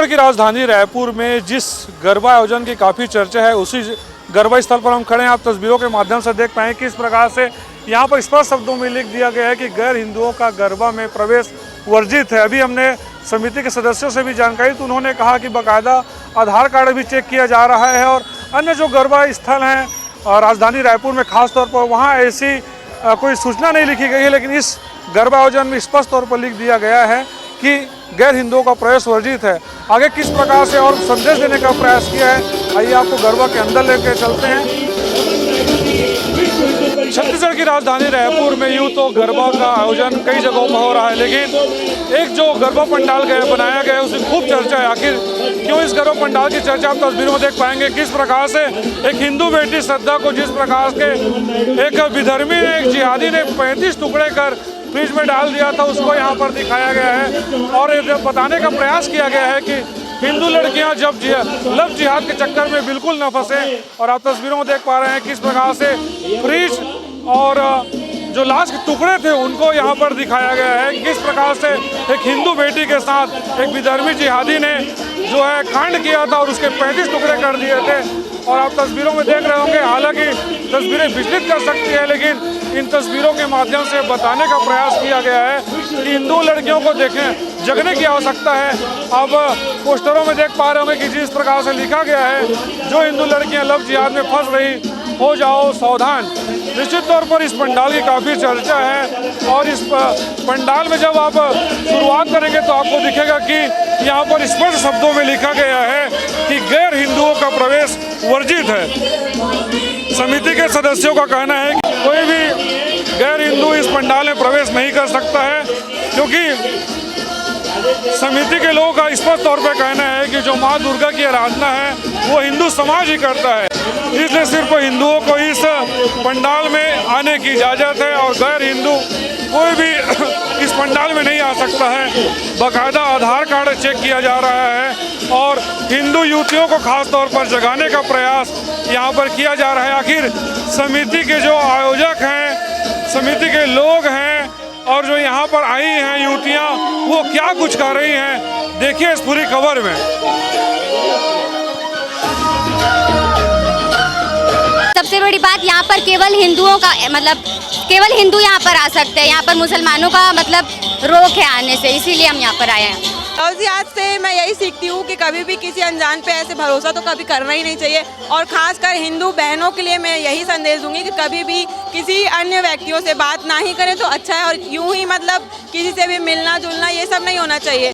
छत्तीसगढ़ की राजधानी रायपुर में जिस गरबा आयोजन की काफ़ी चर्चा है, उसी गरबा स्थल पर हम खड़े हैं। आप तस्वीरों के माध्यम से देख पाएँ किस प्रकार से यहाँ पर स्पष्ट शब्दों में लिख दिया गया है कि गैर हिंदुओं का गरबा में प्रवेश वर्जित है। अभी हमने समिति के सदस्यों से भी जानकारी, तो उन्होंने कहा कि बाकायदा आधार कार्ड भी चेक किया जा रहा है और अन्य जो गरबा स्थल हैं राजधानी रायपुर में खास तौर पर, वहाँ ऐसी कोई सूचना नहीं लिखी गई है, लेकिन इस गरबा आयोजन में स्पष्ट तौर पर लिख दिया गया है कि गैर हिंदुओं का प्रवेश वर्जित है। आगे किस प्रकार से और संदेश देने का प्रयास किया है, आइए आपको गरबा के अंदर लेकर चलते हैं। छत्तीसगढ़ की राजधानी रायपुर में यूँ तो गरबा का आयोजन कई जगहों पर हो रहा है, लेकिन एक जो गरबा पंडाल बनाया गया है उसकी खूब चर्चा है। आखिर क्यों इस गरबा पंडाल की चर्चा आप तस्वीरों में देख पाएंगे किस प्रकार से एक हिंदू बेटी श्रद्धा को जिस प्रकार के एक विधर्मी ने, एक जिहादी ने 35 टुकड़े कर फ्रिज में डाल दिया था, उसको यहाँ पर दिखाया गया है और ये बताने का प्रयास किया गया है कि हिंदू लड़कियां जब लव जिहाद के चक्कर में बिल्कुल न फंसे। और आप तस्वीरों में देख पा रहे हैं किस प्रकार से फ्रिज और जो लाश के टुकड़े थे उनको यहाँ पर दिखाया गया है। किस प्रकार से एक हिंदू बेटी के साथ एक विधर्मी जिहादी ने जो है कांड किया था और उसके 35 टुकड़े कर दिए थे। और आप तस्वीरों में देख रहे होंगे, हालांकि तस्वीरें विचलित कर सकती है, लेकिन इन तस्वीरों के माध्यम से बताने का प्रयास किया गया है कि हिंदू लड़कियों को देखें, जगने की आवश्यकता है। अब पोस्टरों में देख पा रहे होंगे कि जिस प्रकार से लिखा गया है, जो हिंदू लड़कियां लव जिहाद में फंस रही हो जाओ सावधान। निश्चित तौर पर इस पंडाल की काफ़ी चर्चा है और इस पंडाल में जब आप शुरुआत करेंगे तो आपको दिखेगा कि यहाँ पर स्पष्ट शब्दों में लिखा गया है कि गैर हिंदुओं का प्रवेश वर्जित है। समिति के सदस्यों का कहना है कि कोई भी गैर हिंदू इस पंडाल में प्रवेश नहीं कर सकता है, क्योंकि समिति के लोगों का स्पष्ट तौर पर कहना है कि जो माँ दुर्गा की आराधना है वो हिंदू समाज ही करता है, इसलिए सिर्फ हिंदुओं को इस पंडाल में आने की इजाज़त है और गैर हिंदू कोई भी इस पंडाल में नहीं आ सकता है। बाकायदा आधार कार्ड चेक किया जा रहा है और हिंदू युवतियों को खास तौर पर जगाने का प्रयास यहाँ पर किया जा रहा है। आखिर समिति के जो आयोजक हैं, समिति के लोग हैं और जो यहाँ पर आई हैं युवतियाँ, वो क्या कुछ कर रही हैं, देखिए इस पूरी खबर में। सबसे बड़ी बात यहाँ पर केवल हिंदुओं का केवल हिंदू यहाँ पर आ सकते हैं। यहाँ पर मुसलमानों का रोक है आने से, इसीलिए हम यहाँ पर आए हैं। और आज से मैं यही सीखती हूँ कि कभी भी किसी अनजान पे ऐसे भरोसा तो कभी करना ही नहीं चाहिए। और खासकर हिंदू बहनों के लिए मैं यही संदेश दूंगी कि कभी भी किसी अन्य व्यक्तियों से बात ना ही करें तो अच्छा है, और यूं ही किसी से भी मिलना जुलना ये सब नहीं होना चाहिए।